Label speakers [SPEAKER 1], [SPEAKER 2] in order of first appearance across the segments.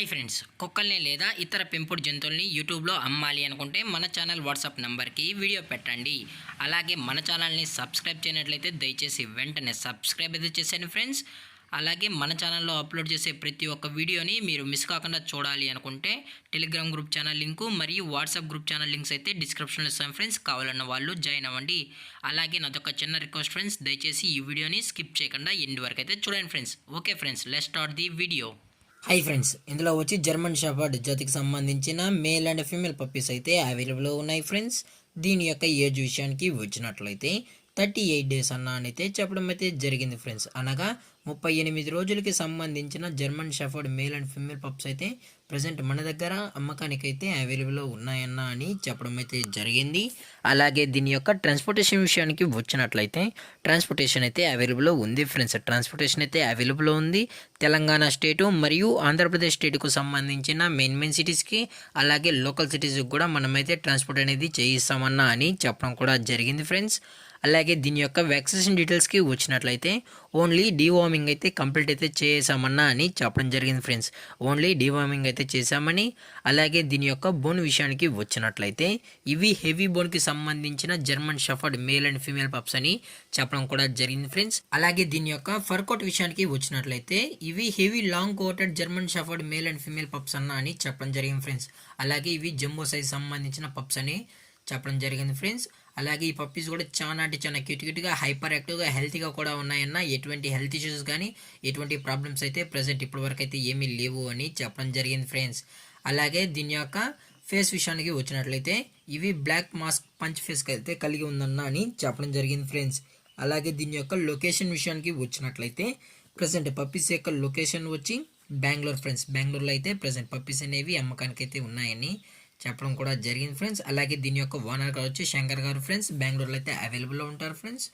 [SPEAKER 1] Hi friends, కుక్కల్ని లేదా ఇతర పెంపుడు జంతువుల్ని యూట్యూబ్లో అమ్మాలి అనుకుంటే మన ఛానల్ వాట్సాప్ నెంబర్కి వీడియో పెట్టండి. అలాగే మన ఛానల్ని సబ్స్క్రైబ్ చేయనట్లయితే దయచేసి వెంటనే సబ్స్క్రైబ్ అయితే చేసేయండి ఫ్రెండ్స్. అలాగే మన ఛానల్లో అప్లోడ్ చేసే ప్రతి ఒక్క వీడియోని మీరు మిస్ కాకుండా చూడాలి అనుకుంటే టెలిగ్రామ్ గ్రూప్ ఛానల్ లింకు మరియు వాట్సాప్ గ్రూప్ ఛానల్ లింక్స్ అయితే డిస్క్రిప్షన్లో ఇస్తాను ఫ్రెండ్స్. కావాలన్న వాళ్ళు జాయిన్ అవ్వండి. అలాగే నాదొక చిన్న రిక్వెస్ట్ ఫ్రెండ్స్, దయచేసి ఈ వీడియోని స్కిప్ చేయకుండా ఎండ్ వరకు అయితే చూడండి friends. Okay friends, let's start the video.
[SPEAKER 2] Hi friends, ఇందులో వచ్చి జర్మన్ షెపర్డ్ జాతికి సంబంధించిన మేల్ అండ్ ఫీమేల్ పప్పీస్ అయితే అవైలబుల్లో ఉన్నాయి ఫ్రెండ్స్. దీని యొక్క ఏజ్ విషయానికి వచ్చినట్లయితే 38 డేస్ అయితే చెప్పడం అయితే జరిగింది ఫ్రెండ్స్. అనగా 38 రోజులకి సంబంధించిన German shepherd male and female pups అయితే ప్రజెంట్ మన దగ్గర అమ్మకానికి అయితే అవైలబుల్లో ఉన్నాయన్న అని చెప్పడం అయితే జరిగింది. అలాగే దీని యొక్క ట్రాన్స్పోర్టేషన్ విషయానికి వచ్చినట్లయితే ట్రాన్స్పోర్టేషన్ అయితే అవైలబుల్లో ఉంది ఫ్రెండ్స్. ట్రాన్స్పోర్టేషన్ అయితే అవైలబుల్లో ఉంది. తెలంగాణ స్టేటు మరియు ఆంధ్రప్రదేశ్ స్టేట్కు సంబంధించిన మెయిన్ సిటీస్కి అలాగే లోకల్ సిటీస్కి కూడా మనమైతే ట్రాన్స్పోర్ట్ అనేది చేయిస్తామన్నా అని చెప్పడం కూడా జరిగింది ఫ్రెండ్స్. అలాగే దీని యొక్క వ్యాక్సినేషన్ డీటెయిల్స్కి వచ్చినట్లయితే ఓన్లీ డీవార్మింగ్ అయితే కంప్లీట్ అయితే చేసామన్నా అని చెప్పడం జరిగింది ఫ్రెండ్స్. ఓన్లీ డీవార్మింగ్ అయితే చేసామని. అలాగే దీని యొక్క బోన్ విషయానికి వచ్చినట్లయితే ఇవి హెవీ బోన్కి సంబంధించిన German shepherd male and female pups అని చెప్పడం కూడా జరిగింది ఫ్రెండ్స్. అలాగే దీని యొక్క ఫర్ కోట్ విషయానికి వచ్చినట్లయితే ఇవి heavy long coated German shepherd male and female pups అన్న అని చెప్పడం జరిగింది ఫ్రెండ్స్. అలాగే ఇవి జంబో సైజ్ సంబంధించిన పప్స్ అని చెప్పడం జరిగింది ఫ్రెండ్స్. అలాగే ఈ పప్పీస్ కూడా చాలా అంటే చాలా క్యూట్గా హైపర్ యాక్టివ్గా హెల్తీగా కూడా ఉన్నాయన్న. ఎటువంటి హెల్త్ ఇష్యూస్ కానీ ఎటువంటి ప్రాబ్లమ్స్ అయితే ప్రజెంట్ ఇప్పటి వరకు అయితే ఏమీ లేవు అని చెప్పడం జరిగింది ఫ్రెండ్స్. అలాగే దీని యొక్క ఫేస్ విషయానికి వచ్చినట్లయితే ఇవి బ్లాక్ మాస్క్ పంచ్ ఫేస్ అయితే కలిగి ఉందన్న అని చెప్పడం జరిగింది ఫ్రెండ్స్. అలాగే దీని యొక్క లొకేషన్ విషయానికి వచ్చినట్లయితే ప్రజెంట్ పప్పీస్ యొక్క లొకేషన్ వచ్చి బెంగళూరు ఫ్రెండ్స్. బెంగళూరులో అయితే ప్రజెంట్ పప్పీస్ అనేవి అమ్మకానికి అయితే ఉన్నాయని చెప్పడం కూడా జరిగింది ఫ్రెండ్స్. అలాగే దీని యొక్క ఓనర్ గారు వచ్చి శంకర్ గారు ఫ్రెండ్స్. బెంగళూరులో అయితే అవైలబుల్లో ఉంటారు ఫ్రెండ్స్.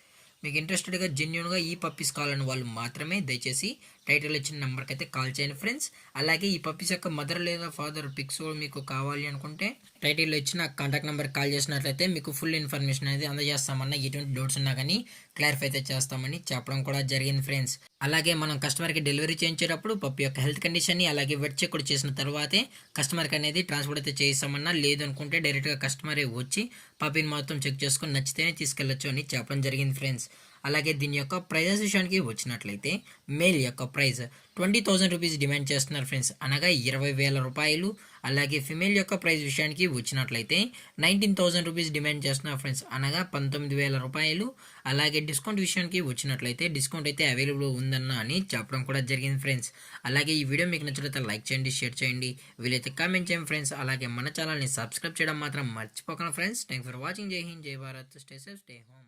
[SPEAKER 2] మీకు ఇంట్రెస్టెడ్గా జెన్యున్గా ఈ పప్పీస్ కావాలని వాళ్ళు మాత్రమే దయచేసి టైటిల్ ఇచ్చిన నెంబర్కి అయితే కాల్ చేయండి ఫ్రెండ్స్. అలాగే ఈ పప్పీస్ యొక్క మదర్ లేదా ఫాదర్ పిక్స్ మీకు కావాలి అనుకుంటే టైటిల్లో ఇచ్చిన కాంటాక్ట్ నెంబర్కి కాల్ చేసినట్లయితే మీకు ఫుల్ ఇన్ఫర్మేషన్ అనేది అందజేస్తామన్న. ఎటువంటి డౌట్స్ ఉన్నా కానీ క్లారిఫై అయితే చేస్తామని చెప్పడం కూడా జరిగింది ఫ్రెండ్స్. అలాగే మనం కస్టమర్కి డెలివరీ చేయించేటప్పుడు పప్పి యొక్క హెల్త్ కండిషన్ని అలాగే వెట్ చెక్ కూడా చేసిన తర్వాతే కస్టమర్కి అనేది ట్రాన్స్పోర్ట్ అయితే చేయిస్తామన్నా. లేదు అనుకుంటే డైరెక్ట్గా కస్టమరే వచ్చి పప్పిని మొత్తం చెక్ చేసుకొని నచ్చితేనే తీసుకెళ్ళొచ్చు అని చెప్పడం జరిగింది ఫ్రెండ్స్. అలాగే దీని యొక్క ప్రైజెస్ విషయానికి వచ్చినట్లయితే మేల్ యొక్క ప్రైస్ 20,000 రూపీస్ డిమాండ్ చేస్తున్నారు ఫ్రెండ్స్, అనగా 20,000 రూపాయలు. అలాగే ఫిమేల్ యొక్క ప్రైస్ విషయానికి వచ్చినట్లయితే 19,000 రూపీస్ డిమాండ్ చేస్తున్నారు ఫ్రెండ్స్, అనగా 19,000 రూపాయలు. అలాగే డిస్కౌంట్ విషయానికి వచ్చినట్లయితే డిస్కౌంట్ అయితే అవైలబుల్ ఉందన్న అని చెప్పడం కూడా జరిగింది ఫ్రెండ్స్. అలాగే ఈ వీడియో మీకు నచ్చినట్లయితే లైక్ చేయండి, షేర్ చేయండి, వీలైతే కామెంట్ చేయండి ఫ్రెండ్స్. అలాగే మన ఛానల్ని సబ్స్క్రైబ్ చేయడం మాత్రం మర్చిపోకండి ఫ్రెండ్స్. Thanks for watching. జై హింద్, జై Bharat, stay safe, stay home.